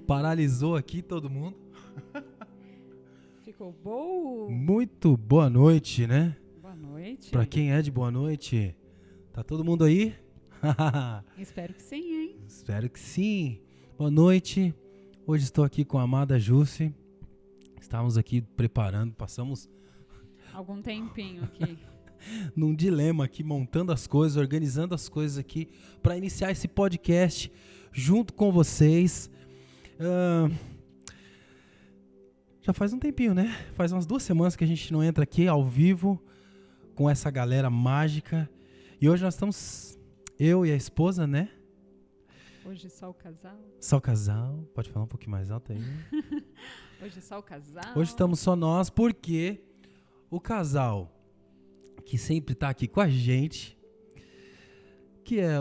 Paralisou aqui todo mundo. Ficou bom? Muito boa noite, né? Boa noite. Pra quem é de boa noite, tá todo mundo aí? Espero que sim, hein? Espero que sim. Boa noite. Hoje estou aqui com a amada Jussi. Estávamos aqui preparando, passamos Algum tempinho aqui. num dilema aqui, montando as coisas, organizando as coisas aqui para iniciar esse podcast junto com vocês. Já faz um tempinho, né? Faz umas 2 semanas que a gente não entra aqui ao vivo com essa galera mágica. E hoje nós estamos, eu e a esposa, né? Hoje só o casal. Só o casal. Pode falar um pouquinho mais alto aí? Hoje só o casal. Hoje estamos só nós, porque o casal que sempre tá aqui com a gente, que é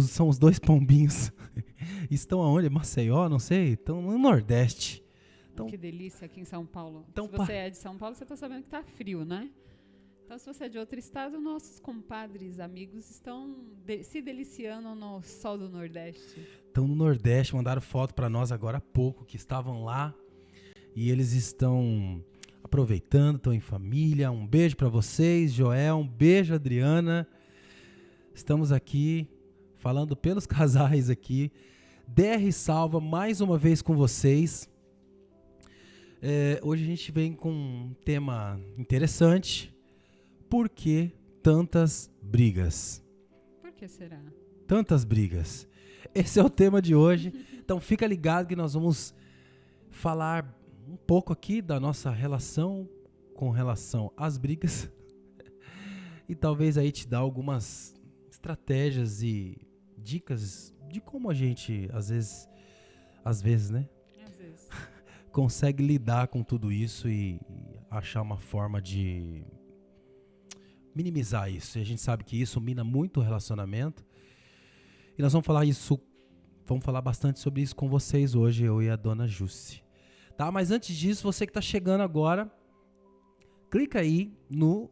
são os dois pombinhos, estão aonde? Maceió, não sei, estão no Nordeste. Então, que delícia aqui em São Paulo. Então, se você é de São Paulo, você tá sabendo que tá frio, né? Então, se você é de outro estado, nossos compadres, amigos, estão se deliciando no sol do Nordeste. Estão no Nordeste, mandaram foto para nós agora há pouco, que estavam lá. E eles estão aproveitando, estão em família. Um beijo para vocês, Joel. Um beijo, Adriana. Estamos aqui falando pelos casais aqui. DR Salva, mais uma vez com vocês. Hoje a gente vem com um tema interessante. Por que tantas brigas? Por que será? Tantas brigas. Esse é o tema de hoje. Então fica ligado que nós vamos falar um pouco aqui da nossa relação com relação às brigas. E talvez aí te dar algumas estratégias e dicas de como a gente, às vezes, né? Às vezes. Consegue lidar com tudo isso e achar uma forma de minimizar isso. E a gente sabe que isso mina muito o relacionamento. E nós vamos falar bastante sobre isso com vocês hoje, eu e a dona Jussi. Tá? Mas antes disso, você que está chegando agora, clica aí no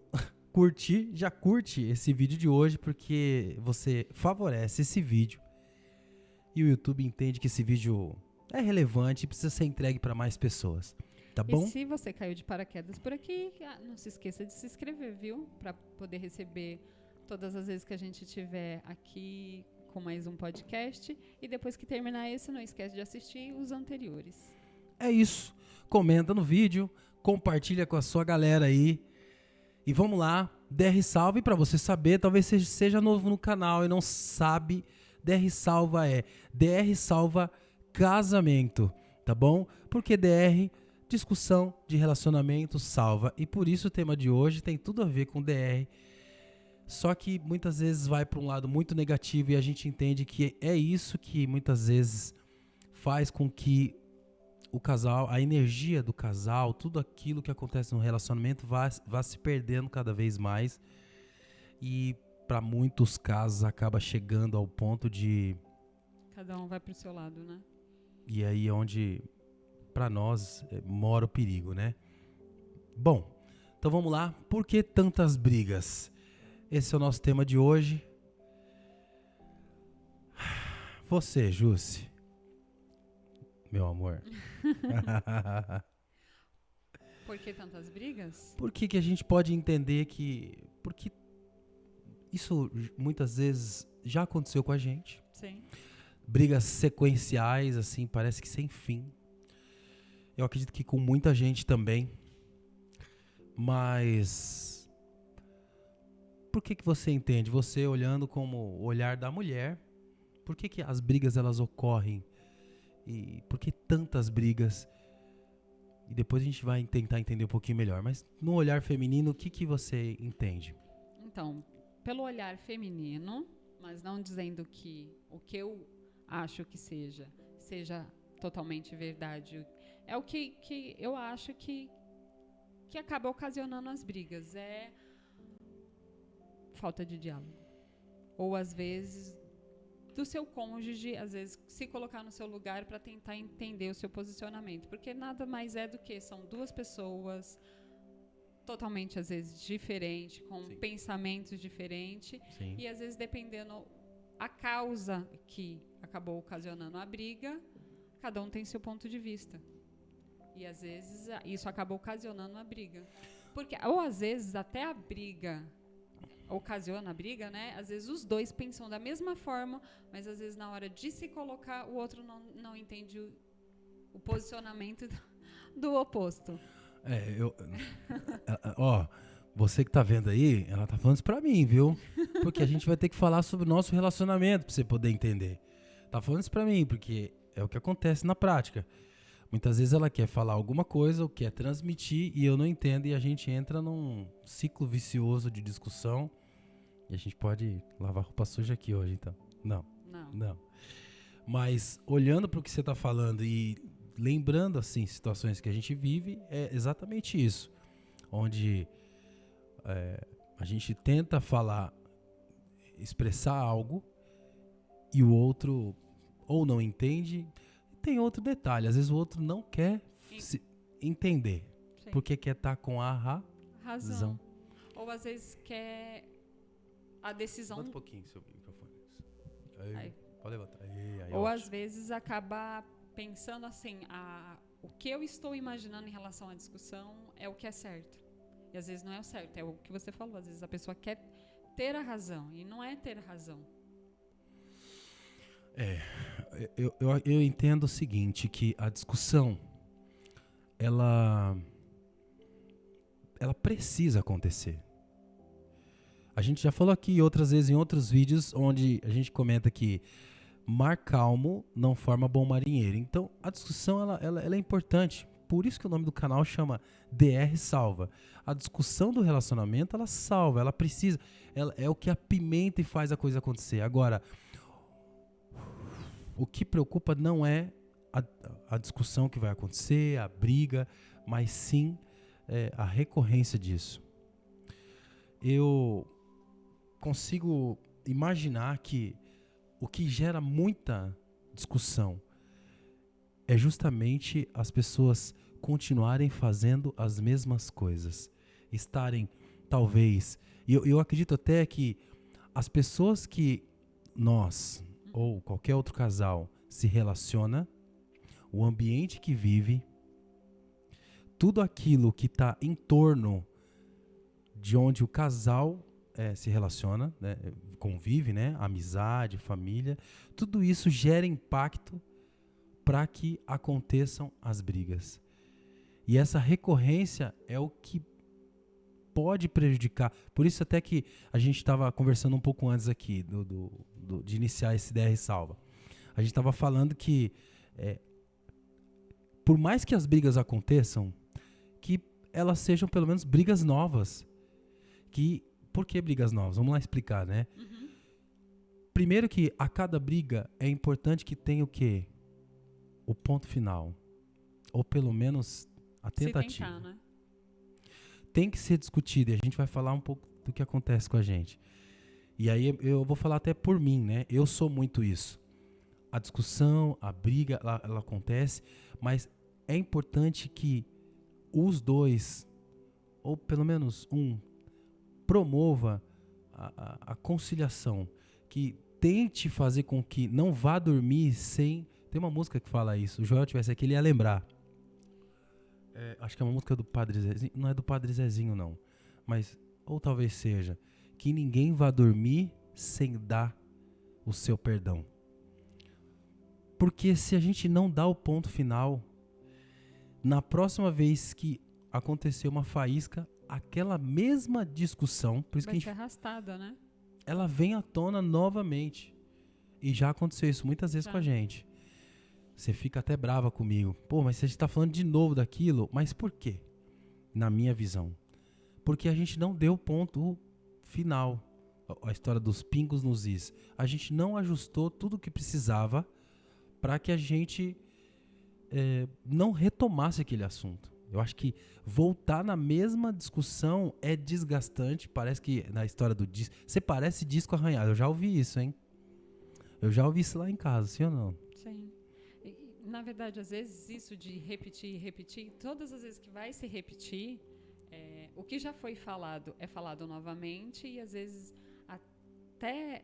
curtir, já curte esse vídeo de hoje, porque você favorece esse vídeo e o YouTube entende que esse vídeo é relevante e precisa ser entregue para mais pessoas. Tá bom? E se você caiu de paraquedas por aqui, não se esqueça de se inscrever, viu? Para poder receber todas as vezes que a gente estiver aqui com mais um podcast. E depois que terminar esse, não esquece de assistir os anteriores. É isso. Comenta no vídeo, compartilha com a sua galera aí. E vamos lá, DR Salva. E para você saber, talvez você seja novo no canal e não sabe, DR Salva DR Salva Casamento, tá bom? Porque DR, discussão de relacionamento salva. E por isso o tema de hoje tem tudo a ver com DR. Só que muitas vezes vai para um lado muito negativo e a gente entende que é isso que muitas vezes faz com que o casal, a energia do casal, tudo aquilo que acontece no relacionamento vá se perdendo cada vez mais. E para muitos casos acaba chegando ao ponto de... Cada um vai pro seu lado, né? E aí é onde, para nós, mora o perigo, né? Bom, então vamos lá. Por que tantas brigas? Esse é o nosso tema de hoje. Você, Jussi, meu amor. Por que tantas brigas? Por que a gente pode entender que... Porque isso muitas vezes já aconteceu com a gente. Sim. Brigas sequenciais, assim, parece que sem fim. Eu acredito que com muita gente também. Mas por que você entende? Você olhando como o olhar da mulher, por que as brigas elas ocorrem? E por que tantas brigas? E depois a gente vai tentar entender um pouquinho melhor. Mas no olhar feminino, o que você entende? Então, pelo olhar feminino, mas não dizendo que o que eu acho que seja totalmente verdade, é o que eu acho que acaba ocasionando as brigas. É falta de diálogo. Ou, às vezes, do seu cônjuge, às vezes, se colocar no seu lugar para tentar entender o seu posicionamento. Porque nada mais é do que são duas pessoas totalmente, às vezes, diferentes, com pensamentos diferentes. Sim. E, às vezes, dependendo a causa que acabou ocasionando a briga, cada um tem seu ponto de vista. E às vezes isso acaba ocasionando uma briga. Ou às vezes até a briga ocasiona a briga, né? Às vezes os dois pensam da mesma forma, mas às vezes na hora de se colocar, o outro não entende o posicionamento do oposto. Você que tá vendo aí, ela tá falando isso pra mim, viu? Porque a gente vai ter que falar sobre o nosso relacionamento pra você poder entender. Tá falando isso pra mim, porque é o que acontece na prática. Muitas vezes ela quer falar alguma coisa, ou quer transmitir, e eu não entendo, e a gente entra num ciclo vicioso de discussão. E a gente pode lavar roupa suja aqui hoje, então. Não. Mas olhando para o que você está falando e lembrando, assim, situações que a gente vive, é exatamente isso. Onde a gente tenta expressar algo, e o outro ou não entende. Tem outro detalhe, às vezes o outro não quer entender. Sim. Porque quer estar com a razão. Ou às vezes quer a decisão... Levanta um pouquinho seu microfone. Aí. Pode levantar. Ou às vezes acaba pensando assim, o que eu estou imaginando em relação à discussão é o que é certo. E às vezes não é o certo, é o que você falou. Às vezes a pessoa quer ter a razão, e não é ter a razão. Eu entendo o seguinte, que a discussão, ela precisa acontecer. A gente já falou aqui outras vezes em outros vídeos, onde a gente comenta que mar calmo não forma bom marinheiro. Então, a discussão ela é importante. Por isso que o nome do canal chama DR Salva. A discussão do relacionamento, ela salva, ela precisa. Ela é o que apimenta e faz a coisa acontecer. Agora, o que preocupa não é a discussão que vai acontecer, a briga, mas sim a recorrência disso. Eu consigo imaginar que o que gera muita discussão é justamente as pessoas continuarem fazendo as mesmas coisas. Estarem, talvez... E eu acredito até que as pessoas que nós, ou qualquer outro casal, se relaciona, o ambiente que vive, tudo aquilo que está em torno de onde o casal se relaciona, né, convive, né, amizade, família, tudo isso gera impacto para que aconteçam as brigas. E essa recorrência é o que pode prejudicar. Por isso até que a gente estava conversando um pouco antes aqui de iniciar esse DR Salva. A gente estava falando que por mais que as brigas aconteçam, que elas sejam pelo menos brigas novas. Por que brigas novas? Vamos lá explicar, né? Uhum. Primeiro que a cada briga é importante que tenha o quê? O ponto final. Ou pelo menos a tentativa. Se tentar, né? Tem que ser discutido, e a gente vai falar um pouco do que acontece com a gente. E aí eu vou falar até por mim, né? Eu sou muito isso. A discussão, a briga, ela acontece, mas é importante que os dois, ou pelo menos um, promova a conciliação, que tente fazer com que não vá dormir sem... Tem uma música que fala isso, o Joel tivesse aqui, ele ia lembrar. Acho que é uma música do Padre Zezinho, não é do Padre Zezinho não, mas, ou talvez seja, que ninguém vá dormir sem dar o seu perdão. Porque se a gente não dá o ponto final, na próxima vez que acontecer uma faísca, aquela mesma discussão, por isso vai que ser arrastada, né? ela vem à tona novamente. E já aconteceu isso muitas vezes com a gente. Você fica até brava comigo. Pô, mas você está falando de novo daquilo. Mas por quê? Na minha visão. Porque a gente não deu o ponto final. A história dos pingos nos is. A gente não ajustou tudo o que precisava para que a gente não retomasse aquele assunto. Eu acho que voltar na mesma discussão é desgastante. Parece que na história do disco... Você parece disco arranhado. Eu já ouvi isso, hein? Eu já ouvi isso lá em casa, sim ou não? Sim. Na verdade, às vezes, isso de repetir, todas as vezes que vai se repetir, o que já foi falado é falado novamente, e às vezes até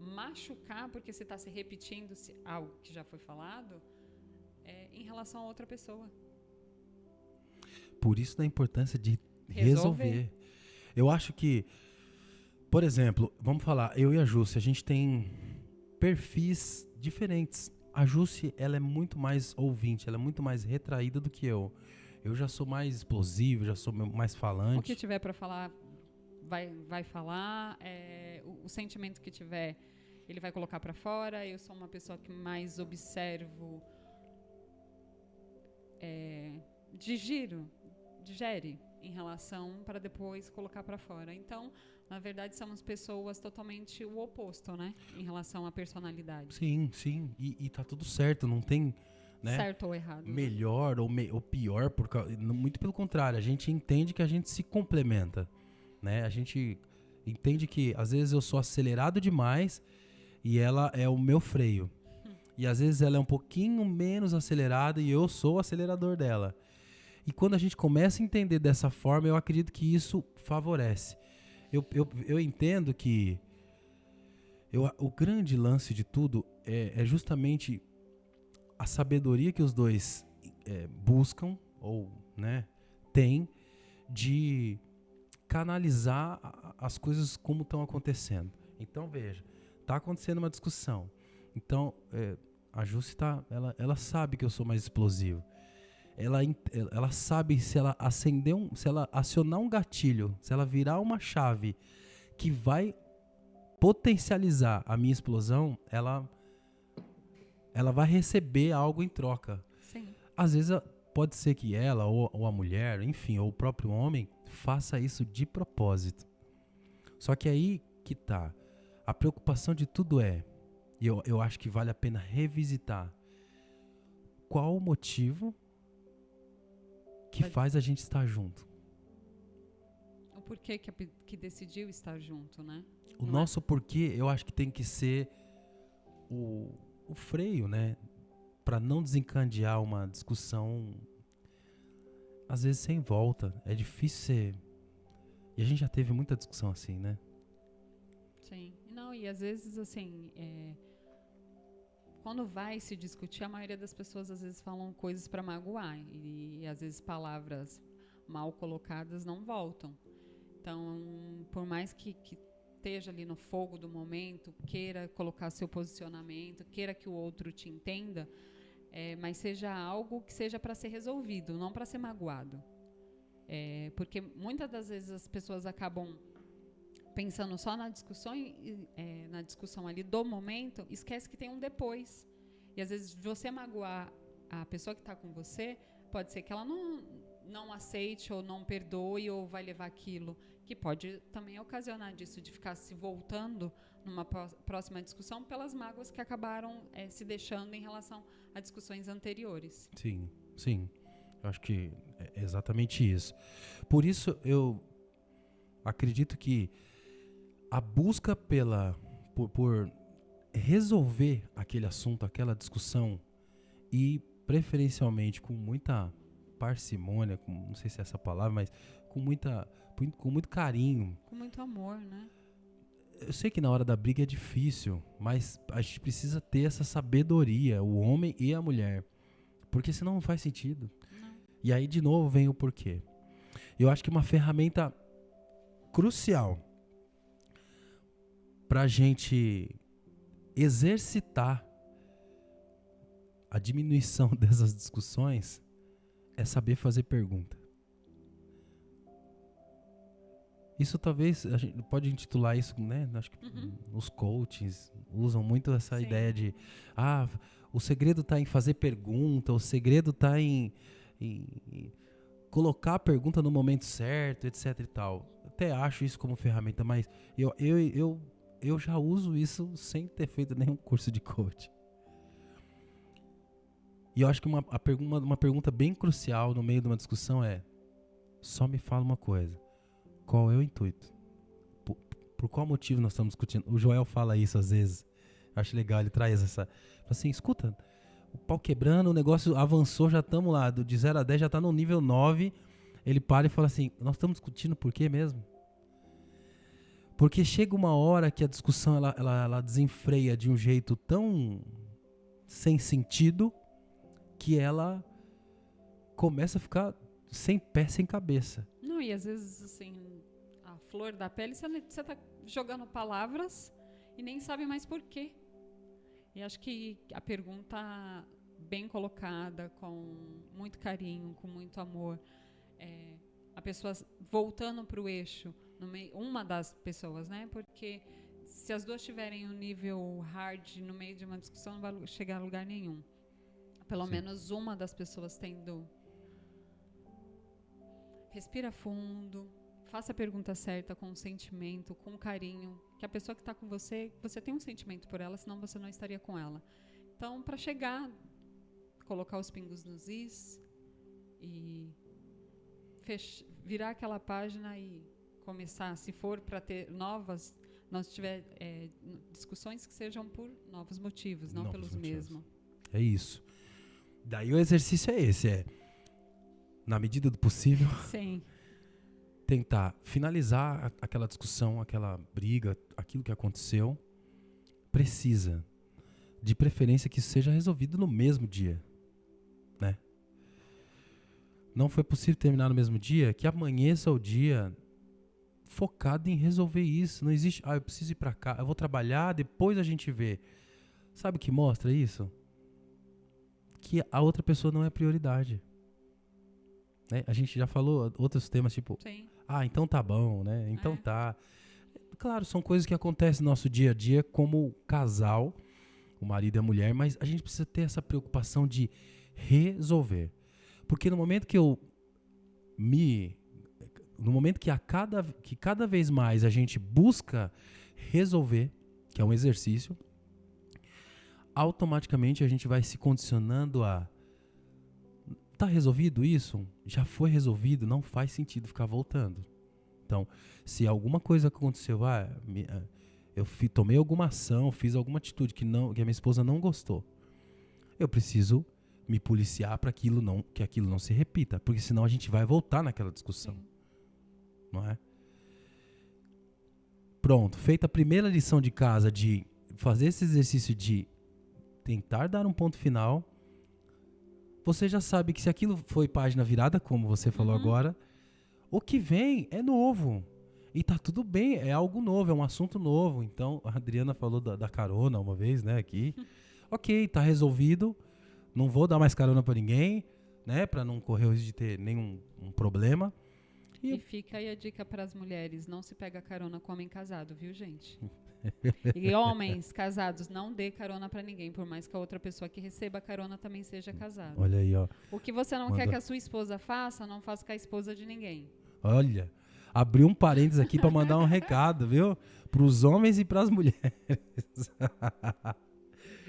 machucar porque você está se repetindo algo que já foi falado em relação a outra pessoa. Por isso da importância de resolver. Eu acho que, por exemplo, vamos falar, eu e a Jussi, a gente tem perfis diferentes. A Jussi, ela é muito mais ouvinte, ela é muito mais retraída do que eu. Eu já sou mais explosivo, já sou mais falante. O que tiver para falar, vai falar. O sentimento que tiver, ele vai colocar para fora. Eu sou uma pessoa que mais observo, digere em relação para depois colocar para fora. Então, na verdade, somos pessoas totalmente o oposto, né? Em relação à personalidade. Sim, sim. E tá tudo certo, não tem, né, certo ou errado. Melhor, né? ou pior, muito pelo contrário. A gente entende que a gente se complementa, né? A gente entende que às vezes eu sou acelerado demais e ela é o meu freio. E às vezes ela é um pouquinho menos acelerada e eu sou o acelerador dela. E quando a gente começa a entender dessa forma, eu acredito que isso favorece. Eu entendo que o grande lance de tudo é justamente a sabedoria que os dois buscam, ou, né, têm, de canalizar as coisas como estão acontecendo. Então, veja, está acontecendo uma discussão. Então, a Jussi ela sabe que eu sou mais explosivo. Ela sabe se ela se ela acionar um gatilho, se ela virar uma chave que vai potencializar a minha explosão, ela vai receber algo em troca. Sim. Às vezes pode ser que ela ou a mulher, enfim, ou o próprio homem faça isso de propósito. Só que aí que tá. A preocupação de tudo e eu acho que vale a pena revisitar, qual o motivo que faz a gente estar junto. O porquê que decidiu estar junto, né? O nosso porquê, eu acho que tem que ser o freio, né? Para não desencadear uma discussão, às vezes sem volta. É difícil ser... E a gente já teve muita discussão assim, né? Sim. Não, e às vezes, assim, quando vai se discutir, a maioria das pessoas às vezes falam coisas para magoar. E às vezes palavras mal colocadas não voltam. Então, por mais que esteja ali no fogo do momento, queira colocar seu posicionamento, queira que o outro te entenda, mas seja algo que seja para ser resolvido, não para ser magoado. Porque muitas das vezes as pessoas acabam pensando só na discussão ali do momento, esquece que tem um depois. E às vezes você magoar a pessoa que está com você, pode ser que ela não aceite ou não perdoe ou vai levar aquilo, que pode também ocasionar disso, de ficar se voltando numa próxima discussão pelas mágoas que acabaram se deixando em relação a discussões anteriores. Sim, sim. Eu acho que é exatamente isso. Por isso eu acredito que a busca por resolver aquele assunto, aquela discussão, e preferencialmente com muita parcimônia, não sei se é essa palavra, mas com muito carinho. Com muito amor, né? Eu sei que na hora da briga é difícil, mas a gente precisa ter essa sabedoria, o homem e a mulher, porque senão não faz sentido. Não. E aí de novo vem o porquê. Eu acho que uma ferramenta crucial para a gente exercitar a diminuição dessas discussões é saber fazer pergunta. Isso talvez, a gente pode intitular isso, né? Acho que os coaches usam muito essa Sim. ideia de o segredo está em fazer pergunta, o segredo está em colocar a pergunta no momento certo, etc e tal. Até acho isso como ferramenta, mas eu já uso isso sem ter feito nenhum curso de coach. E eu acho que uma pergunta bem crucial no meio de uma discussão só me fala uma coisa. Qual é o intuito? Por qual motivo nós estamos discutindo? O Joel fala isso às vezes. Eu acho legal, ele traz essa... Fala assim, escuta, o pau quebrando, o negócio avançou, já estamos lá, de 0 a 10 já está no nível 9. Ele para e fala assim, nós estamos discutindo por quê mesmo? Porque chega uma hora que a discussão ela desenfreia de um jeito tão sem sentido que ela começa a ficar sem pé, sem cabeça. Não, e às vezes, assim, a flor da pele, você tá jogando palavras e nem sabe mais por quê. E acho que a pergunta bem colocada, com muito carinho, com muito amor, a pessoa voltando para o eixo, uma das pessoas, né? Porque se as duas tiverem um nível hard no meio de uma discussão, não vai chegar a lugar nenhum. Pelo menos uma das pessoas tendo... Respira fundo, faça a pergunta certa com sentimento, com carinho, que a pessoa que está com você tem um sentimento por ela, senão você não estaria com ela. Então, para chegar, colocar os pingos nos is e virar aquela página e começar, se for para ter novas, não se tiver discussões que sejam por novos motivos, não pelos mesmos. É isso. Daí o exercício é esse, na medida do possível, sim, tentar finalizar aquela discussão, aquela briga, aquilo que aconteceu. Precisa, de preferência, que isso seja resolvido no mesmo dia, né? Não foi possível terminar no mesmo dia, que amanheça o dia focado em resolver isso. Não existe, eu preciso ir pra cá, eu vou trabalhar, depois a gente vê. Sabe o que mostra isso? Que a outra pessoa não é prioridade. Né? A gente já falou outros temas, tipo, sim. Então tá bom, né? Então tá. Claro, são coisas que acontecem no nosso dia a dia como casal, o marido e a mulher, mas a gente precisa ter essa preocupação de resolver. Porque no momento que que cada vez mais a gente busca resolver, que é um exercício, automaticamente a gente vai se condicionando a... Tá resolvido isso? Já foi resolvido? Não faz sentido ficar voltando. Então, se alguma coisa aconteceu, eu tomei alguma ação, fiz alguma atitude que a minha esposa não gostou, eu preciso me policiar para que aquilo não se repita, porque senão a gente vai voltar naquela discussão. Sim. Não é? Pronto, feita a primeira lição de casa de fazer esse exercício de tentar dar um ponto final, você já sabe que se aquilo foi página virada, como você falou agora, o que vem é novo. E tá tudo bem, é algo novo, é um assunto novo. Então, a Adriana falou da carona uma vez, né, aqui. Ok, tá resolvido, não vou dar mais carona pra ninguém, né, pra não correr o risco de ter nenhum problema. E fica aí a dica pras mulheres, não se pega carona com homem casado, viu, gente? E homens casados, não dê carona pra ninguém, por mais que a outra pessoa que receba a carona também seja casada. Olha aí, ó. O que você não quer que a sua esposa faça, não faça com a esposa de ninguém. Olha, abri um parênteses aqui pra mandar um recado, viu? Pros homens e pras mulheres.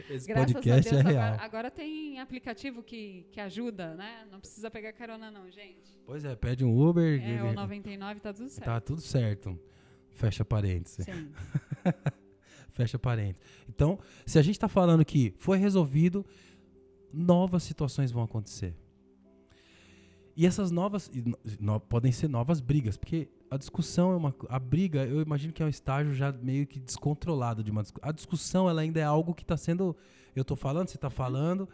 Esse Graças podcast a Deus, é real. Agora tem aplicativo que ajuda, né? Não precisa pegar carona não, gente. Pois é, pede um Uber. O 99 tá tudo certo. Tá tudo certo. Fecha parênteses. Sim. Fecha parênteses. Então, se a gente está falando que foi resolvido, novas situações vão acontecer. E essas podem ser novas brigas, porque a discussão a briga, eu imagino que é um estágio já meio que descontrolado de uma discussão. A discussão, ela ainda é algo que está sendo, eu estou falando, você está falando.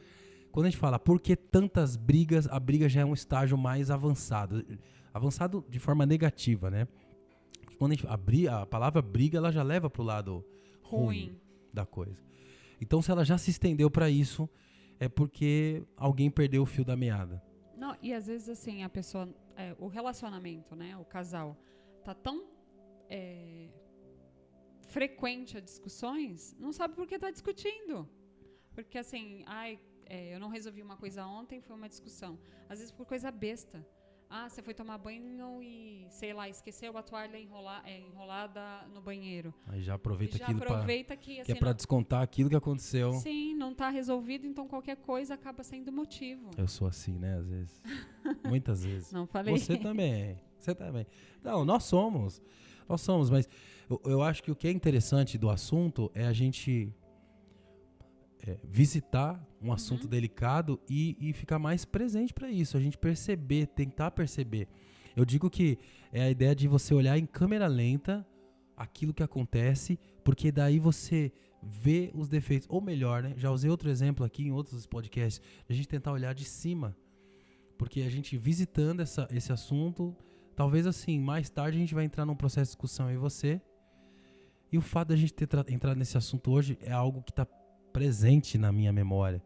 Quando a gente fala por que tantas brigas, a briga já é um estágio mais avançado. Avançado de forma negativa, né? Quando a gente a palavra briga, ela já leva para o lado ruim da coisa. Então, se ela já se estendeu para isso, é porque alguém perdeu o fio da meada. Não, e às vezes, assim, a pessoa, o relacionamento, né, o casal, tá tão frequente a discussões, não sabe por que tá discutindo. Porque, assim, eu não resolvi uma coisa ontem, foi uma discussão. Às vezes por coisa besta. Você foi tomar banho e, sei lá, esqueceu a toalha enrolada no banheiro. Aí já aproveita aquilo que é para descontar aquilo que aconteceu. Sim, não está resolvido, então ququalquer coisa acaba sendo motivo. Eu sou assim, né, às vezes. Muitas vezes. Não falei. Você também. Não, nós somos, mas eu acho que o que é interessante do assunto é a gente visitar um assunto delicado e ficar mais presente para isso, a gente tentar perceber. Eu digo que é a ideia de você olhar em câmera lenta aquilo que acontece, porque daí você vê os defeitos. Ou melhor, né? Já usei outro exemplo aqui em outros podcasts, a gente tentar olhar de cima. Porque a gente visitando esse assunto, talvez assim, mais tarde a gente vai entrar num processo de discussão, eu e você. E o fato da gente ter entrado nesse assunto hoje é algo que está presente na minha memória.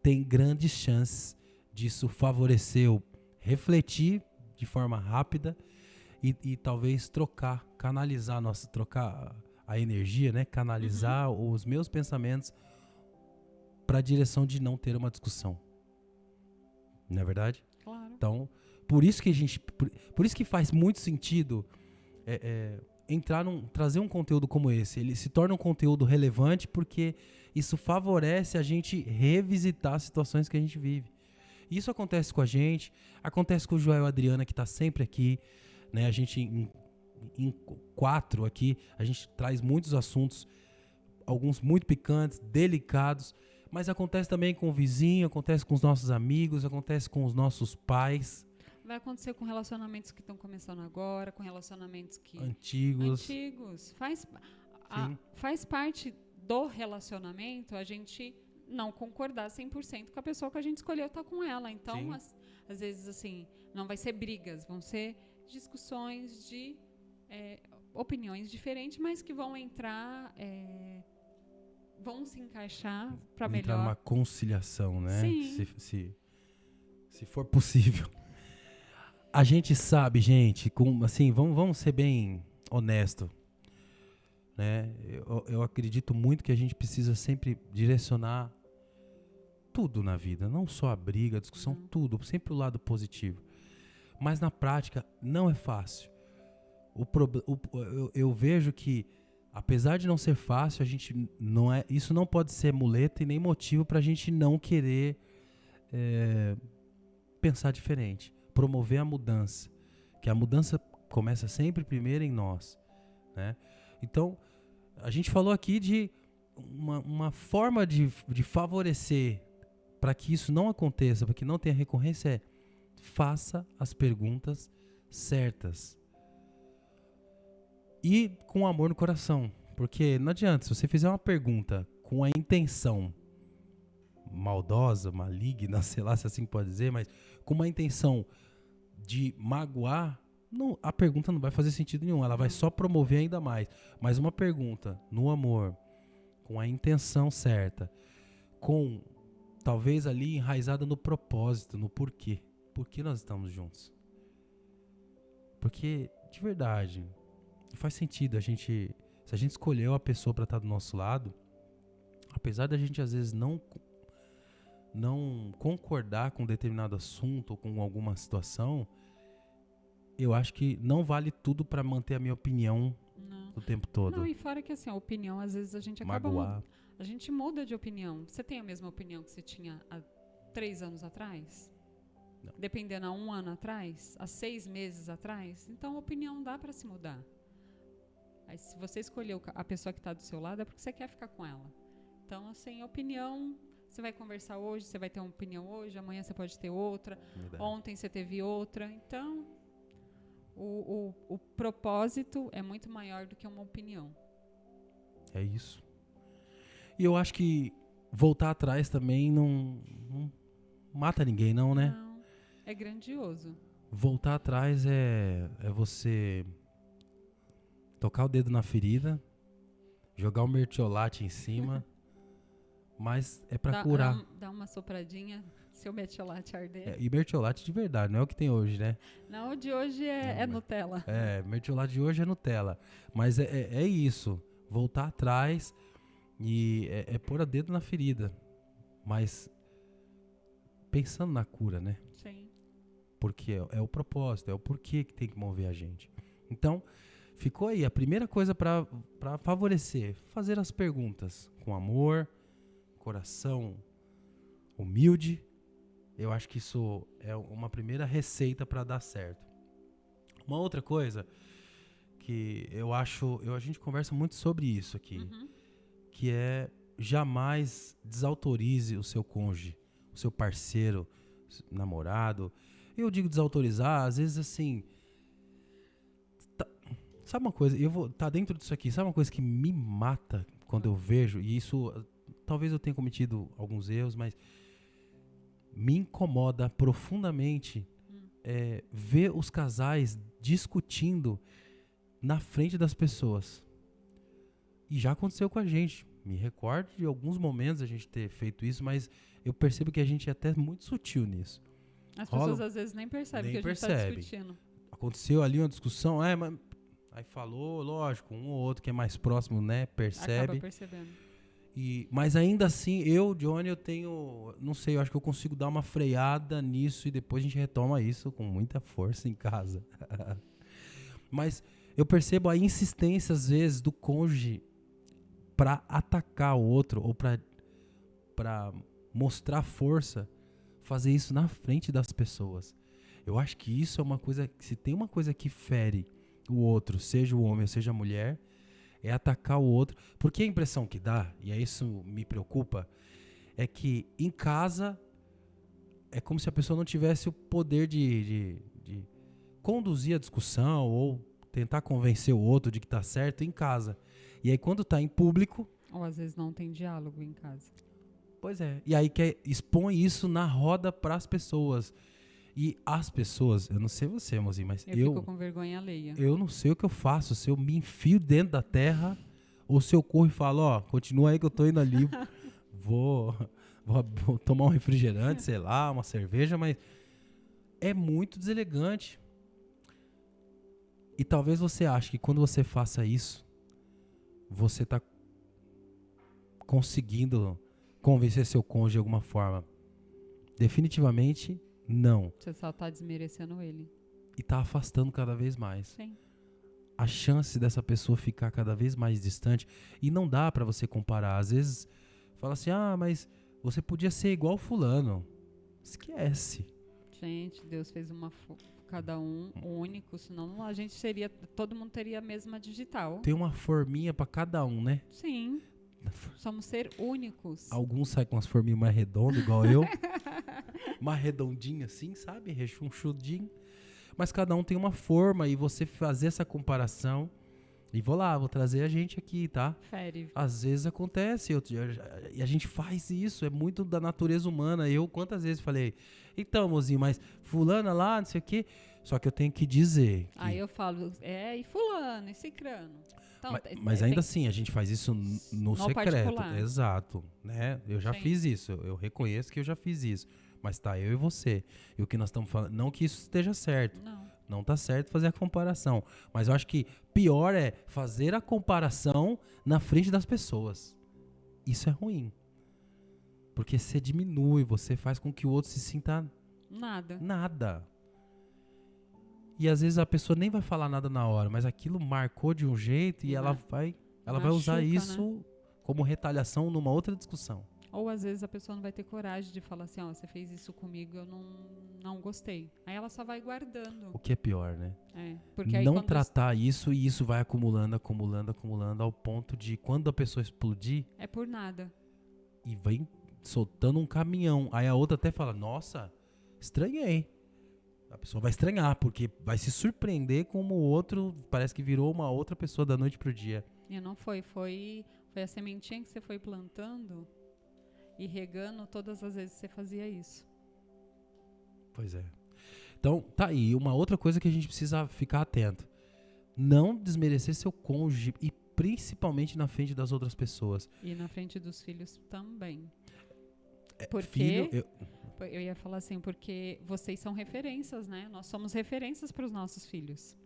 Tem grandes chances disso favorecer eu refletir de forma rápida e talvez canalizar trocar a energia, né? Canalizar os meus pensamentos para a direção de não ter uma discussão. Não é verdade? Claro. Então, por isso que faz muito sentido trazer um conteúdo como esse. Ele se torna um conteúdo relevante porque isso favorece a gente revisitar as situações que a gente vive. Isso acontece com a gente, acontece com o Joel e a Adriana, que está sempre aqui, né? A gente, em 4 aqui, a gente traz muitos assuntos, alguns muito picantes, delicados, mas acontece também com o vizinho, acontece com os nossos amigos, acontece com os nossos pais. Vai acontecer com relacionamentos que estão começando agora, com relacionamentos que... Antigos. Faz parte do relacionamento a gente não concordar 100% com a pessoa que a gente escolheu estar com ela. Então, às vezes, assim, não vai ser brigas, vão ser discussões de opiniões diferentes, mas que vão entrar, vão se encaixar para melhor. Entrar numa conciliação, né? Sim. Se for possível. A gente sabe, gente, assim, vamos ser bem honesto, né? Eu acredito muito que a gente precisa sempre direcionar tudo na vida, não só a briga, a discussão, tudo, sempre o lado positivo. Mas na prática não é fácil. Eu vejo que, apesar de não ser fácil, isso não pode ser muleta e nem motivo para a gente não querer pensar diferente, promover a mudança, que a mudança começa sempre primeiro em nós, né? Então, a gente falou aqui de uma forma de favorecer para que isso não aconteça, para que não tenha recorrência, faça as perguntas certas. E com amor no coração. Porque não adianta, se você fizer uma pergunta com a intenção maldosa, maligna, sei lá se assim pode dizer, mas com uma intenção de magoar, a pergunta não vai fazer sentido nenhum. Ela vai só promover ainda mais. Mas uma pergunta no amor, com a intenção certa, com talvez ali enraizada no propósito, no porquê. Por que nós estamos juntos? Porque, de verdade, faz sentido se a gente escolheu a pessoa para estar do nosso lado, apesar da gente às vezes não concordar com determinado assunto ou com alguma situação, eu acho que não vale tudo para manter a minha opinião o tempo todo. Não, e fora que assim, a opinião, às vezes a gente acaba... A gente muda de opinião. Você tem a mesma opinião que você tinha há 3 anos atrás? Não. Dependendo há 1 ano atrás? Há 6 meses atrás? Então, a opinião dá para se mudar. Aí, se você escolheu a pessoa que está do seu lado, é porque você quer ficar com ela. Então, assim, opinião... Você vai conversar hoje, você vai ter uma opinião hoje, amanhã você pode ter outra, ontem você teve outra. Então, o propósito é muito maior do que uma opinião. É isso. E eu acho que voltar atrás também não mata ninguém, não, né? Não, é grandioso. Voltar atrás é você tocar o dedo na ferida, jogar o mertiolate em cima, mas é pra curar. Dá uma sopradinha, se o mertiolate arder. E mertiolate de verdade, não é o que tem hoje, né? Não, o de hoje é Nutella. Mertiolate de hoje é Nutella. Mas é isso, voltar atrás e pôr o dedo na ferida, mas pensando na cura, né? Sim. Porque é o propósito, é o porquê que tem que mover a gente. Então, ficou aí a primeira coisa para favorecer, fazer as perguntas com amor, coração humilde. Eu acho que isso é uma primeira receita para dar certo. Uma outra coisa que a gente conversa muito sobre isso aqui, que é jamais desautorize o seu cônjuge, o seu parceiro, namorado. Eu digo desautorizar, às vezes assim, Sabe uma coisa, tá dentro disso aqui, sabe uma coisa que me mata quando eu vejo, e isso, talvez eu tenha cometido alguns erros, mas me incomoda profundamente ver os casais discutindo na frente das pessoas. E já aconteceu com a gente. Me recordo de alguns momentos a gente ter feito isso, mas eu percebo que a gente é até muito sutil nisso. As pessoas às vezes nem percebem que a gente está discutindo. Aconteceu ali uma discussão, mas aí falou, lógico, um ou outro que é mais próximo, né, percebe. Acaba percebendo. Mas ainda assim, Johnny, eu tenho, não sei, eu acho que eu consigo dar uma freada nisso e depois a gente retoma isso com muita força em casa. Mas eu percebo a insistência, às vezes, do cônjuge para atacar o outro ou para mostrar força, fazer isso na frente das pessoas. Eu acho que isso é uma coisa, se tem uma coisa que fere o outro, seja o homem ou seja a mulher, é atacar o outro. Porque a impressão que dá, e isso me preocupa, é que em casa é como se a pessoa não tivesse o poder de conduzir a discussão ou tentar convencer o outro de que tá certo em casa. E aí quando tá em público... Ou às vezes não tem diálogo em casa. Pois é. E aí expõe isso na roda pras pessoas. E as pessoas, eu não sei você, mozinho, mas eu fico com vergonha alheia. Eu não sei o que eu faço, se eu me enfio dentro da terra ou se eu corro e falo, continua aí que eu tô indo ali, vou tomar um refrigerante, sei lá, uma cerveja, mas é muito deselegante. E talvez você ache que quando você faça isso, você tá conseguindo convencer seu cônjuge de alguma forma. Definitivamente não. Você só tá desmerecendo ele. E tá afastando cada vez mais. Sim. A chance dessa pessoa ficar cada vez mais distante. E não dá pra você comparar. Às vezes, fala assim, mas você podia ser igual fulano. Esquece. Gente, Deus fez cada um único, senão a gente todo mundo teria a mesma digital. Tem uma forminha pra cada um, né? Sim. Somos ser únicos. Alguns saem com umas forminhas mais redondas, igual eu. Mais redondinha assim, sabe? Rechonchudinho. Mas cada um tem uma forma e você fazer essa comparação... E vou trazer a gente aqui, tá? Fere. Às vezes acontece, e a gente faz isso, é muito da natureza humana. Eu quantas vezes falei, então, mozinho, mas fulana lá, não sei o quê. Só que eu tenho que dizer. Aí eu falo, e fulano, e cicrano. Então, mas ainda assim, a gente faz isso no secreto. Particular. Exato, né? Eu já fiz isso, eu reconheço que eu já fiz isso. Mas tá eu e você. E o que nós estamos falando, não que isso esteja certo. Não tá certo fazer a comparação. Mas eu acho que pior é fazer a comparação na frente das pessoas. Isso é ruim. Porque você diminui, você faz com que o outro se sinta... Nada. E às vezes a pessoa nem vai falar nada na hora, mas aquilo marcou de um jeito e ela vai usar isso, né, como retaliação numa outra discussão. Ou às vezes a pessoa não vai ter coragem de falar assim, você fez isso comigo, eu não gostei. Aí ela só vai guardando. O que é pior, né? Porque aí não tratar isso e isso vai acumulando ao ponto de quando a pessoa explodir... É por nada. E vem soltando um caminhão. Aí a outra até fala, nossa, estranhei. A pessoa vai estranhar, porque vai se surpreender como o outro parece que virou uma outra pessoa da noite pro dia. E não foi a sementinha que você foi plantando... E regando todas as vezes que você fazia isso. Pois é. Então, tá aí. Uma outra coisa que a gente precisa ficar atento. Não desmerecer seu cônjuge e principalmente na frente das outras pessoas. E na frente dos filhos também. Porque... Eu ia falar assim, porque vocês são referências, né? Nós somos referências para os nossos filhos.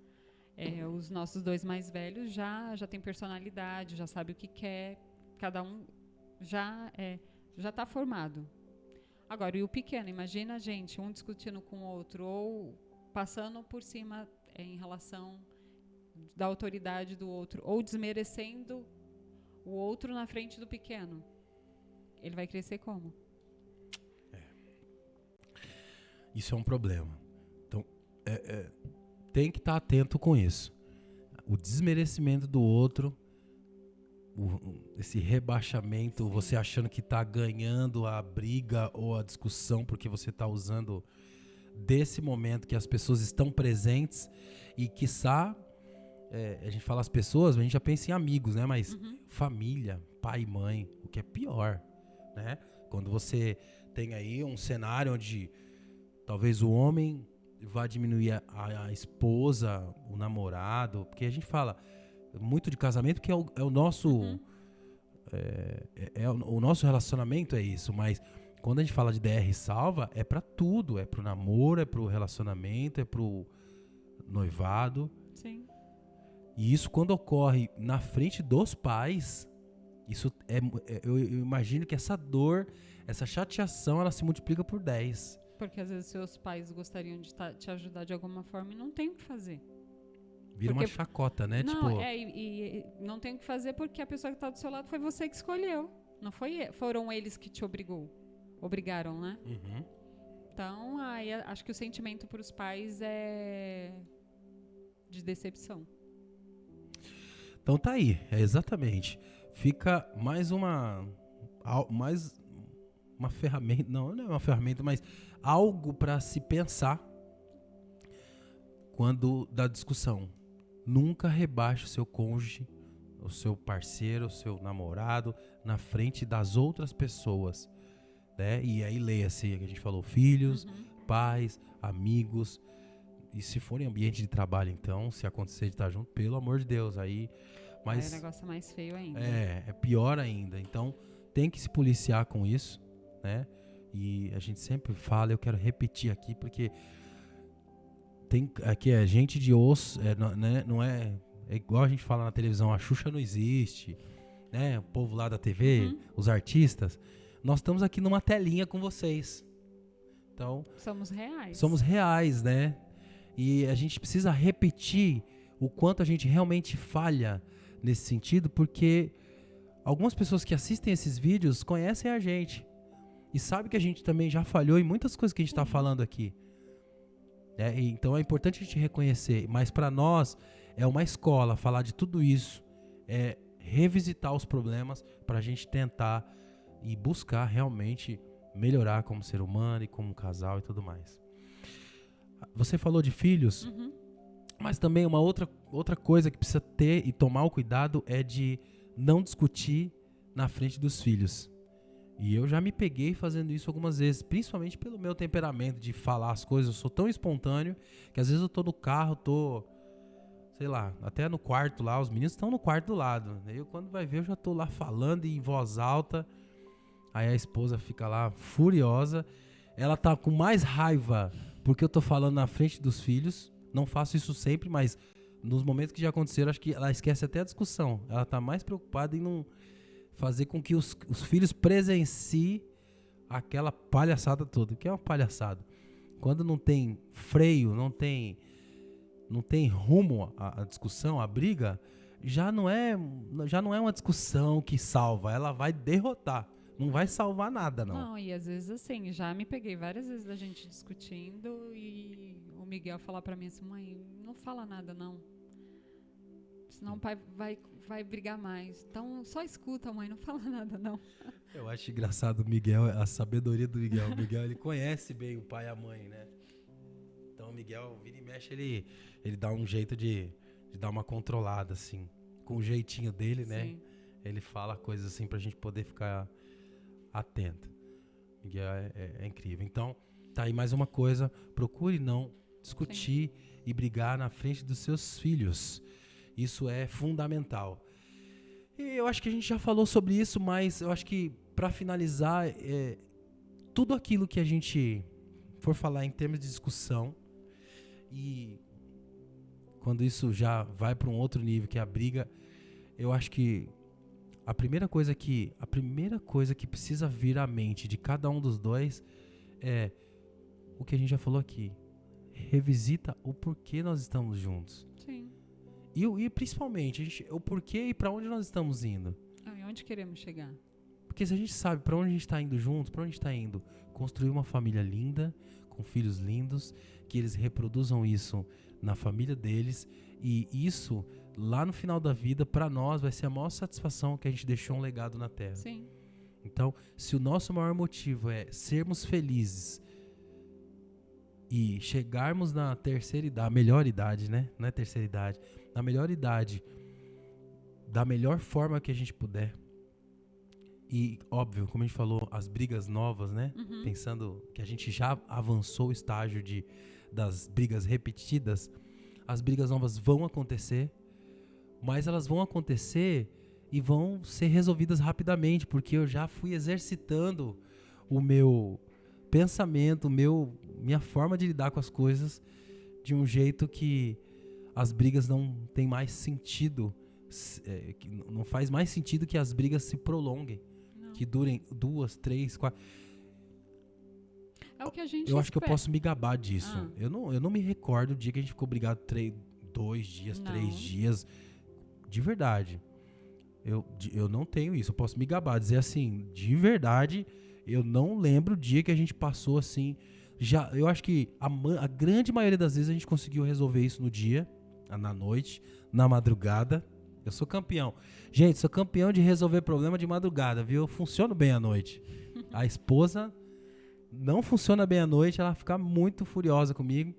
Os nossos dois mais velhos já têm personalidade, já sabem o que quer. Cada um já está formado. Agora, e o pequeno? Imagina a gente, um discutindo com o outro ou passando por cima em relação da autoridade do outro ou desmerecendo o outro na frente do pequeno. Ele vai crescer como? Isso é um problema. Então, tem que estar atento com isso. O desmerecimento do outro... esse rebaixamento, você achando que está ganhando a briga ou a discussão porque você está usando desse momento que as pessoas estão presentes e quiçá a gente fala as pessoas, a gente já pensa em amigos, né? Mas família, pai e mãe, o que é pior, né? Quando você tem aí um cenário onde talvez o homem vá diminuir a esposa, o namorado, porque a gente fala muito de casamento, que é o nosso... o nosso relacionamento é isso, mas quando a gente fala de DR salva, é pra tudo, é pro namoro, é pro relacionamento, é pro noivado. Sim. E isso quando ocorre na frente dos pais, isso eu imagino que essa dor, essa chateação, ela se multiplica por 10. Porque às vezes seus pais gostariam de te ajudar de alguma forma e não tem o que fazer. Vira uma chacota, né? Não, e não tem o que fazer porque a pessoa que está do seu lado foi você que escolheu. Não foram eles que te obrigaram, né? Uhum. Então, aí, acho que o sentimento para os pais é de decepção. Então tá aí, exatamente. Fica mais uma ferramenta, não é uma ferramenta, mas algo para se pensar quando da discussão. Nunca rebaixe o seu cônjuge, o seu parceiro, o seu namorado na frente das outras pessoas, né? E aí leia-se, que a gente falou, filhos, pais, amigos. E se for em ambiente de trabalho, então, se acontecer de estar junto, pelo amor de Deus, aí... Mas o negócio é mais feio ainda. É pior ainda. Então, tem que se policiar com isso, né? E a gente sempre fala, eu quero repetir aqui, porque aqui é gente de osso, não é igual a gente fala na televisão, a Xuxa não existe, né? O povo lá da TV, os artistas. Nós estamos aqui numa telinha com vocês. Então, somos reais, né? E a gente precisa repetir o quanto a gente realmente falha nesse sentido, porque algumas pessoas que assistem esses vídeos conhecem a gente e sabem que a gente também já falhou em muitas coisas que a gente está falando aqui. Então é importante a gente reconhecer, mas para nós é uma escola falar de tudo isso, é revisitar os problemas para a gente tentar e buscar realmente melhorar como ser humano e como casal e tudo mais. Você falou de filhos, mas também uma outra coisa que precisa ter e tomar o cuidado é de não discutir na frente dos filhos. E eu já me peguei fazendo isso algumas vezes, principalmente pelo meu temperamento de falar as coisas. Eu sou tão espontâneo que às vezes eu tô no carro, sei lá, até no quarto lá, os meninos estão no quarto do lado. Eu, quando vai ver, eu já tô lá falando em voz alta. Aí a esposa fica lá furiosa. Ela tá com mais raiva porque eu tô falando na frente dos filhos. Não faço isso sempre, mas nos momentos que já aconteceram, acho que ela esquece até a discussão. Ela tá mais preocupada em não fazer com que os filhos presenciem aquela palhaçada toda. O que é uma palhaçada? Quando não tem freio, não tem rumo à discussão, à briga, já não é uma discussão que salva. Ela vai derrotar. Não vai salvar nada, não. Não, e às vezes assim, já me peguei várias vezes da gente discutindo e o Miguel falar pra mim assim, mãe, não fala nada não. Senão o pai vai brigar mais. Então só escuta, mãe, não fala nada não. Eu acho engraçado o Miguel, a sabedoria do Miguel. O Miguel, ele conhece bem o pai e a mãe, né? Então o Miguel, vira e mexe, ele dá um jeito de dar uma controlada, assim. Com o jeitinho dele, né? Sim. Ele fala coisas assim pra gente poder ficar atento. Miguel é incrível. Então, tá aí mais uma coisa. Procure não discutir e brigar na frente dos seus filhos. Isso é fundamental. E eu acho que a gente já falou sobre isso, mas eu acho que para finalizar, tudo aquilo que a gente for falar em termos de discussão, e quando isso já vai para um outro nível, que é a briga, eu acho que a primeira coisa que precisa vir à mente de cada um dos dois é o que a gente já falou aqui. Revisita o porquê nós estamos juntos. Sim. E principalmente, o porquê e para onde nós estamos indo. E onde queremos chegar? Porque se a gente sabe para onde a gente está indo juntos, para onde a gente está indo, construir uma família linda, com filhos lindos, que eles reproduzam isso na família deles, e isso, lá no final da vida, para nós, vai ser a maior satisfação que a gente deixou um legado na Terra. Sim. Então, se o nosso maior motivo é sermos felizes e chegarmos na terceira idade, melhor idade, né? Não é terceira idade, na melhor idade, da melhor forma que a gente puder. E, óbvio, como a gente falou, as brigas novas, né? Pensando que a gente já avançou o estágio das brigas repetidas, as brigas novas vão acontecer, mas elas vão acontecer e vão ser resolvidas rapidamente, porque eu já fui exercitando o meu pensamento, minha forma de lidar com as coisas de um jeito que as brigas não tem mais sentido, que não faz mais sentido que as brigas se prolonguem, que durem 2, 3, 4... É o que a gente Eu acho que eu espera. posso me gabar disso. Eu não me recordo do dia que a gente ficou brigado 2 dias, Não. 3 dias. De verdade. Eu não tenho isso. Eu posso me gabar, dizer assim, de verdade, eu não lembro o dia que a gente passou assim. Eu acho que a grande maioria das vezes a gente conseguiu resolver isso no dia, na noite, na madrugada. Eu sou campeão. Gente, sou campeão de resolver problema de madrugada, viu? Eu funciono bem à noite. A esposa não funciona bem à noite, ela fica muito furiosa comigo.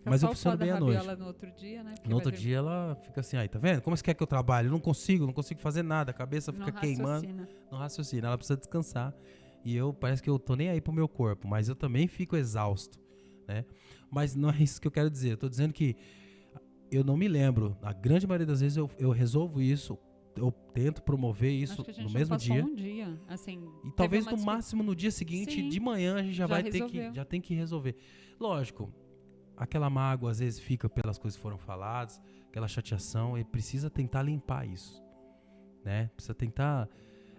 Mas eu funciono bem à noite. No outro dia, né? No outro dia ela fica assim, aí, tá vendo? Como você quer que eu trabalhe? Eu não consigo fazer nada. A cabeça fica queimando. Não raciocina. Ela precisa descansar. E parece que eu tô nem aí pro meu corpo, mas eu também fico exausto, né? Mas não é isso que eu quero dizer. Eu tô dizendo que eu não me lembro. A grande maioria das vezes eu resolvo isso, eu tento promover isso no mesmo dia. Um dia, assim, e talvez no máximo no dia seguinte, Sim, de manhã, a gente já tem que resolver. Lógico, aquela mágoa às vezes fica pelas coisas que foram faladas, aquela chateação, e precisa tentar limpar isso, né? Precisa tentar...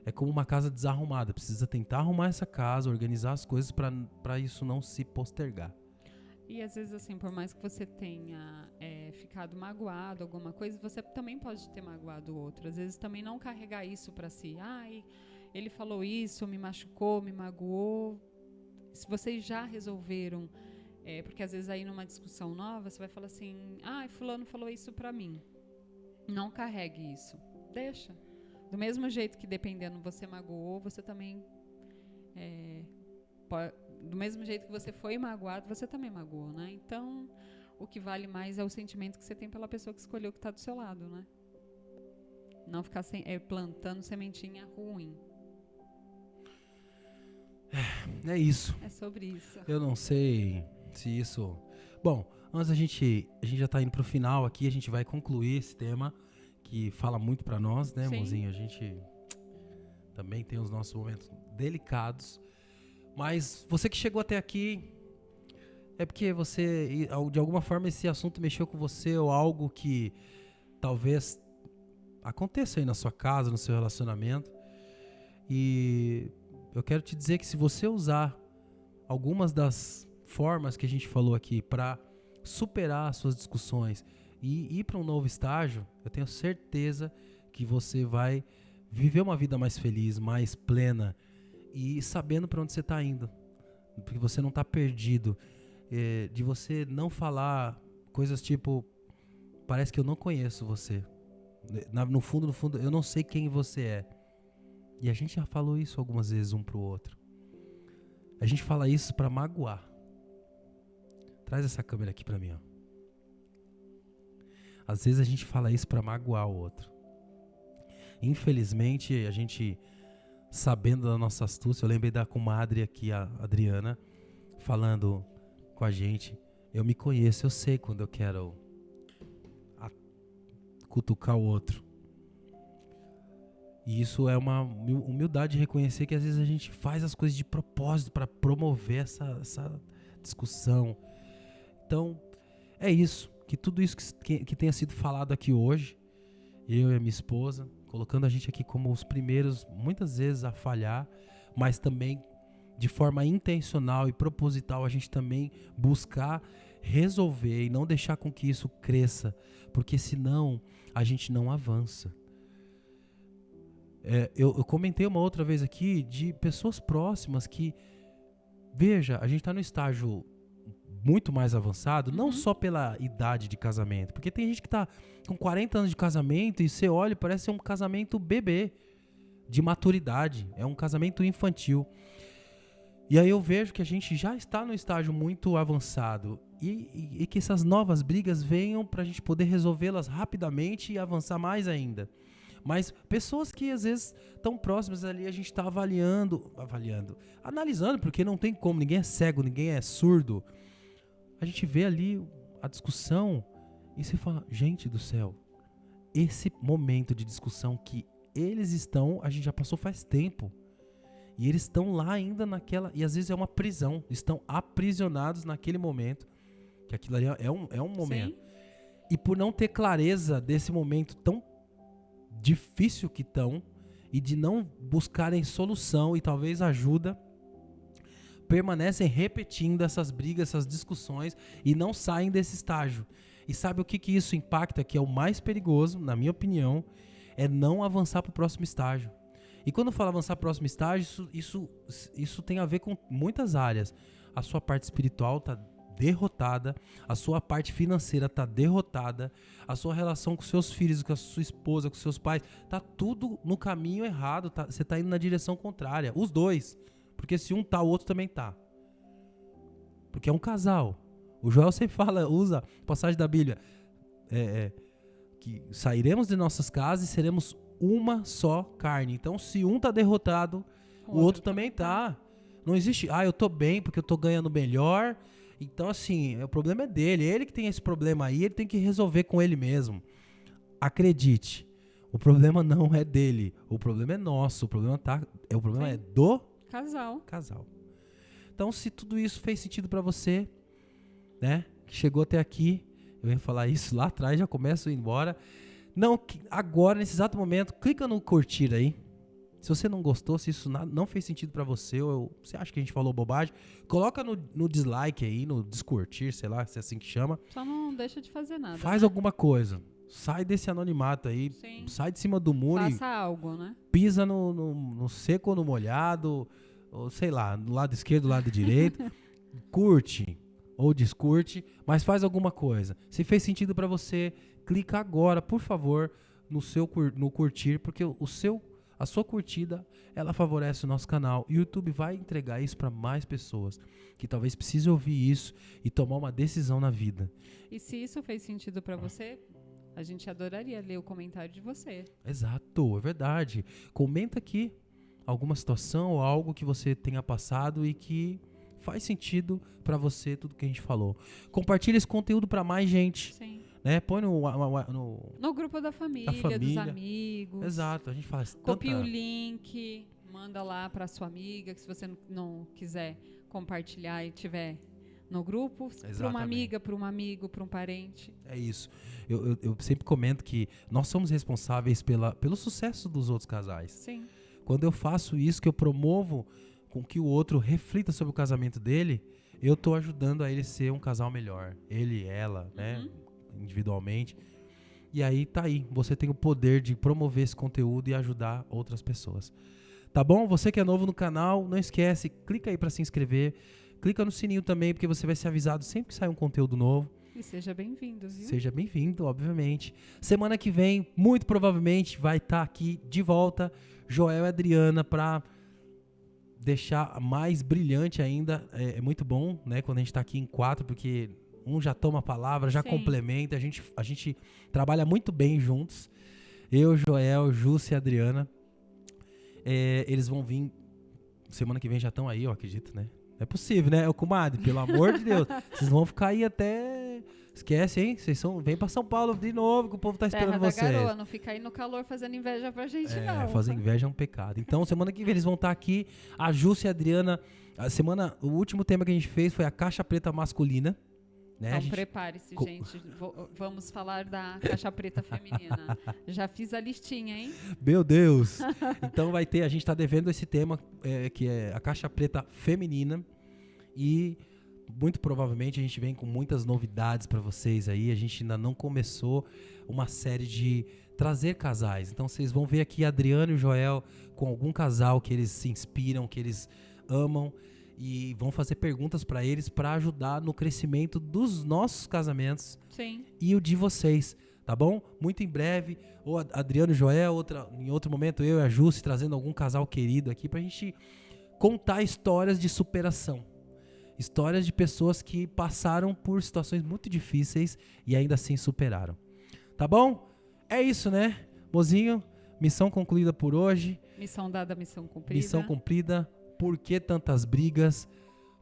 É como uma casa desarrumada, precisa tentar arrumar essa casa, organizar as coisas para isso não se postergar. E às vezes, assim, por mais que você tenha ficado magoado, alguma coisa, você também pode ter magoado o outro. Às vezes também não carregar isso para si. Ai, ele falou isso, me machucou, me magoou. Se vocês já resolveram, porque às vezes aí numa discussão nova, você vai falar assim, fulano falou isso para mim. Não carregue isso. Deixa. Do mesmo jeito que dependendo você magoou, você também do mesmo jeito que você foi magoado, você também magoou, né? Então, o que vale mais é o sentimento que você tem pela pessoa que escolheu que está do seu lado, né? Não ficar plantando sementinha ruim. É isso. É sobre isso. Eu não sei se isso... Bom, antes a gente já tá indo pro final aqui, a gente vai concluir esse tema que fala muito pra nós, né, mozinho? A gente também tem os nossos momentos delicados. Mas você que chegou até aqui, é porque você, de alguma forma, esse assunto mexeu com você ou algo que talvez aconteça aí na sua casa, no seu relacionamento. E eu quero te dizer que se você usar algumas das formas que a gente falou aqui para superar as suas discussões e ir para um novo estágio, eu tenho certeza que você vai viver uma vida mais feliz, mais plena e sabendo para onde você está indo, porque você não está perdido, de você não falar coisas tipo, parece que eu não conheço você, no fundo, eu não sei quem você é. E a gente já falou isso algumas vezes um pro outro. A gente fala isso para magoar. Traz essa câmera aqui para mim, ó. Às vezes a gente fala isso para magoar o outro. Infelizmente, a gente, sabendo da nossa astúcia, eu lembrei da comadre aqui, a Adriana, falando com a gente. Eu me conheço, eu sei quando eu quero cutucar o outro. E isso é uma humildade de reconhecer que às vezes a gente faz as coisas de propósito para promover essa discussão. Então, é isso. Que tudo isso que tenha sido falado aqui hoje, eu e a minha esposa, colocando a gente aqui como os primeiros, muitas vezes, a falhar, mas também de forma intencional e proposital, a gente também buscar resolver e não deixar com que isso cresça, porque senão a gente não avança. Eu comentei uma outra vez aqui de pessoas próximas que, veja, a gente está no estágio muito mais avançado, não só pela idade de casamento, porque tem gente que está com 40 anos de casamento e você olha e parece ser um casamento bebê, de maturidade, é um casamento infantil. E aí eu vejo que a gente já está no estágio muito avançado e que essas novas brigas venham para a gente poder resolvê-las rapidamente e avançar mais ainda. Mas pessoas que às vezes estão próximas ali, a gente está analisando, porque não tem como, ninguém é cego, ninguém é surdo. A gente vê ali a discussão e você fala, gente do céu, esse momento de discussão que eles estão, a gente já passou faz tempo. E eles estão lá ainda naquela... E às vezes é uma prisão. Estão aprisionados naquele momento. Que aquilo ali é um momento. Sim. E por não ter clareza desse momento tão difícil que estão, e de não buscarem solução e talvez ajuda, permanecem repetindo essas brigas, essas discussões, e não saem desse estágio. E sabe o que isso impacta? Que é o mais perigoso, na minha opinião, é não avançar para o próximo estágio. E quando eu falo avançar para o próximo estágio, isso tem a ver com muitas áreas. A sua parte espiritual está derrotada, a sua parte financeira está derrotada, a sua relação com seus filhos, com a sua esposa, com seus pais, está tudo no caminho errado, você está indo na direção contrária. Os dois. Porque se um tá, o outro também tá. Porque é um casal. O Joel sempre usa a passagem da Bíblia, que sairemos de nossas casas e seremos uma só carne. Então, se um tá derrotado, o outro também tá. Não existe, eu tô bem porque eu tô ganhando melhor. Então, assim, o problema é dele. Ele que tem esse problema aí, ele tem que resolver com ele mesmo. Acredite, o problema não é dele. O problema é nosso. O problema é do casal. Então, se tudo isso fez sentido pra você, né, que chegou até aqui, eu ia falar isso lá atrás, já começo a ir embora. Não, agora, nesse exato momento, clica no curtir aí. Se você não gostou, se isso não fez sentido pra você, ou você acha que a gente falou bobagem, coloca no dislike aí, no descurtir, sei lá, se é assim que chama. Só não deixa de fazer nada. Faz alguma coisa. Sai desse anonimato aí. Sim. Sai de cima do muro. Faça algo, né? Pisa no seco ou no molhado, ou sei lá, no lado esquerdo, do lado direito. Curte ou descurte, mas faz alguma coisa. Se fez sentido pra você, clica agora, por favor, no curtir, porque a sua curtida, ela favorece o nosso canal. E o YouTube vai entregar isso para mais pessoas que talvez precisem ouvir isso e tomar uma decisão na vida. E se isso fez sentido para você, a gente adoraria ler o comentário de você. Exato, é verdade. Comenta aqui alguma situação ou algo que você tenha passado e que faz sentido para você tudo que a gente falou. Compartilha esse conteúdo para mais gente. Sim. Né? Põe no grupo da família, dos amigos. Exato, a gente faz copia o link, manda lá para sua amiga, que se você não quiser compartilhar e tiver no grupo, para uma amiga, para um amigo, para um parente. É isso. Eu sempre comento que nós somos responsáveis pelo sucesso dos outros casais. Sim. Quando eu faço isso, que eu promovo com que o outro reflita sobre o casamento dele, eu tô ajudando a ele ser um casal melhor. Ele e ela, né? Individualmente. E aí tá aí. Você tem o poder de promover esse conteúdo e ajudar outras pessoas. Tá bom? Você que é novo no canal, não esquece, clica aí pra se inscrever. Clica no sininho também, porque você vai ser avisado sempre que sair um conteúdo novo. E seja bem-vindo, viu? Seja bem-vindo, obviamente. Semana que vem, muito provavelmente, vai estar aqui de volta Joel e Adriana pra deixar mais brilhante ainda. É muito bom, né, quando a gente tá aqui em 4, porque um já toma a palavra, já complementa. A gente trabalha muito bem juntos. Eu, Joel, Júcia e Adriana. Eles vão vir semana que vem, já estão aí, eu acredito, né? É possível, né? Comadre, pelo amor de Deus. Vocês vão ficar aí até... Esquece, hein? Vem pra São Paulo de novo, que o povo tá esperando vocês. Garoa, não fica aí no calor fazendo inveja pra gente, não. Fazer inveja é um pecado. Então, semana que vem eles vão estar aqui. A Júcia e a Adriana. O último tema que a gente fez foi a caixa preta masculina. Né? Então prepare-se, gente. Vamos falar da caixa preta feminina. Já fiz a listinha, hein? Meu Deus! Então a gente tá devendo esse tema, que é a caixa preta feminina. E muito provavelmente a gente vem com muitas novidades para vocês aí. A gente ainda não começou uma série de trazer casais. Então vocês vão ver aqui a Adriana e o Joel com algum casal que eles se inspiram, que eles amam. E vão fazer perguntas para eles para ajudar no crescimento dos nossos casamentos. Sim. E o de vocês, tá bom? Muito em breve, ou Adriano e Joel, em outro momento eu e a Júcia trazendo algum casal querido aqui pra gente contar histórias de superação. Histórias de pessoas que passaram por situações muito difíceis e ainda assim superaram. Tá bom? É isso, né? Mozinho, missão concluída por hoje. Missão dada, missão cumprida. Missão cumprida. Por que tantas brigas?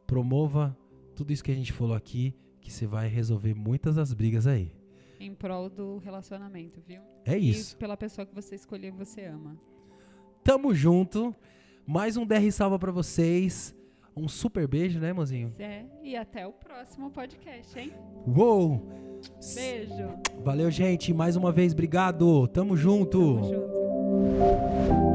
Promova tudo isso que a gente falou aqui, que você vai resolver muitas das brigas aí. Em prol do relacionamento, viu? É isso. E pela pessoa que você escolheu e você ama. Tamo junto. Mais um DR Salva pra vocês. Um super beijo, né, mozinho? E até o próximo podcast, hein? Uou! Beijo. Valeu, gente. Mais uma vez, obrigado. Tamo junto. Tamo junto.